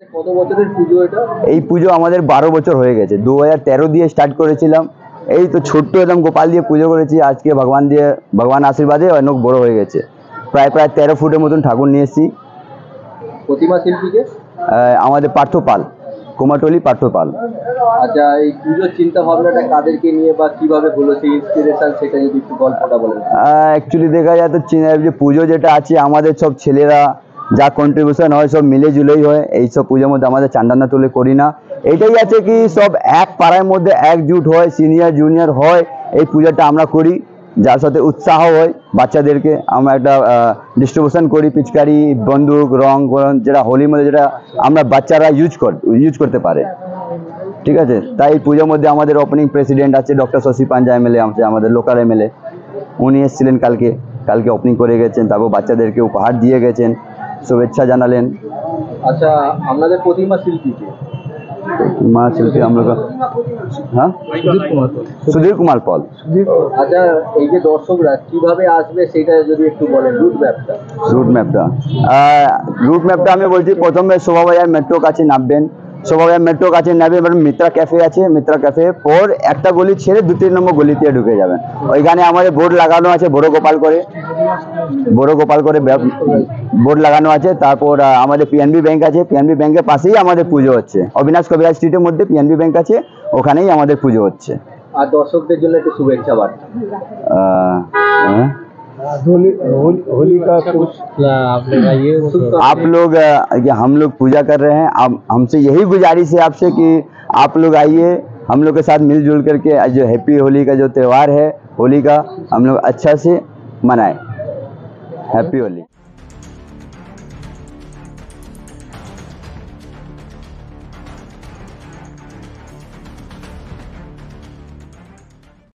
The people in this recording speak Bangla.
কত বছরের পুজো এটা? এই পুজো আমাদের 12 বছর হয়ে গেছে। 2013 দিয়ে স্টার্ট করেছিলাম। এই তো ছোট্ট একদম গোপাল দিয়ে পুজো করেছি। আজকে ভগবান আশীর্বাদে অনেক বড় হয়ে গেছে। প্রায় 13 ফুটের মতন ঠাকুর নিয়ে এসেছি। প্রতিমা শিল্পীকে? আমাদের পার্থ পাল, কুমারটুলি পার্থ পাল। আচ্ছা, এই পুজোর চিন্তা ভাবনাটা কাদেরকে নিয়ে বা কিভাবে হলো, সেই ইন্সপিরেশন সেটা যদি একটু গল্পটা বলেন। অ্যাকচুয়ালি দেখা যায় তো যে পুজো যেটা আছে আমাদের সব ছেলেরা যা কন্ট্রিবিউশন হয় সব মিলে জুলেই হয়। এইসব পুজোর মধ্যে আমাদের চাঁদানা তুলে করি না। এটাই আছে কি সব এক পাড়ার মধ্যে একজুট হয়, সিনিয়র জুনিয়র হয়, এই পুজোটা আমরা করি। যার সাথে উৎসাহ হয় বাচ্চাদেরকে আমরা একটা ডিস্ট্রিবিউশন করি, পিচকারি, বন্দুক, রং যেটা হোলির মধ্যে যেটা আমরা বাচ্চারা ইউজ করতে পারে। ঠিক আছে, তাই এই পুজোর মধ্যে আমাদের ওপেনিং প্রেসিডেন্ট আছে ডক্টর শশী পাঞ্জা এমএলএ, আমাদের লোকাল এমএলএ। উনি এসেছিলেন কালকে ওপেনিং করে গেছেন। তারপর বাচ্চাদেরকে উপহার দিয়ে গেছেন, শুভেচ্ছা জানালেন। আচ্ছা, আপনাদের প্রতিমা শিল্পীকে? মা শিল্পী আমরা হ্যাঁ সুধীর কুমার পল। আচ্ছা, এই যে দর্শকরা কিভাবে আসবে সেটা যদি একটু বলেন, রুট ম্যাপটা আমি বলছি। প্রথমে শোভাবাজার মেট্রো কাছে নামবেন। শোভাবাজার মেট্রো কাছে নামবে, এবার মিত্রা ক্যাফে আছে, মিত্রা ক্যাফে পর একটা গলি ছেড়ে 2-3 নম্বর গলিতে ঢুকে যাবেন। ওইখানে আমাদের বোর্ড লাগানো আছে, বড় গোপাল করে বোর্ড লাগানো আছে। তারপর আমাদের পিএনবি ব্যাংক আছে, পিএনবি ব্যাংকের পাশেই আমাদের পুজো হচ্ছে। অবিনাশ কবিরাজ স্ট্রিটের মধ্যে পিএনবি ব্যাংক আছে, ওখানেই আমাদের পুজো হচ্ছে। আর দর্শকদের জন্য একটু শুভেচ্ছা বার্তা। होली का कुछ आप लोग हम लोग पूजा कर रहे हैं। अब हमसे यही गुजारिश है आपसे कि आप लोग आइए, हम लोग के साथ मिलजुल करके जो हैप्पी होली का जो त्यौहार है, होली का हम लोग अच्छा से मनाएं। हैप्पी होली।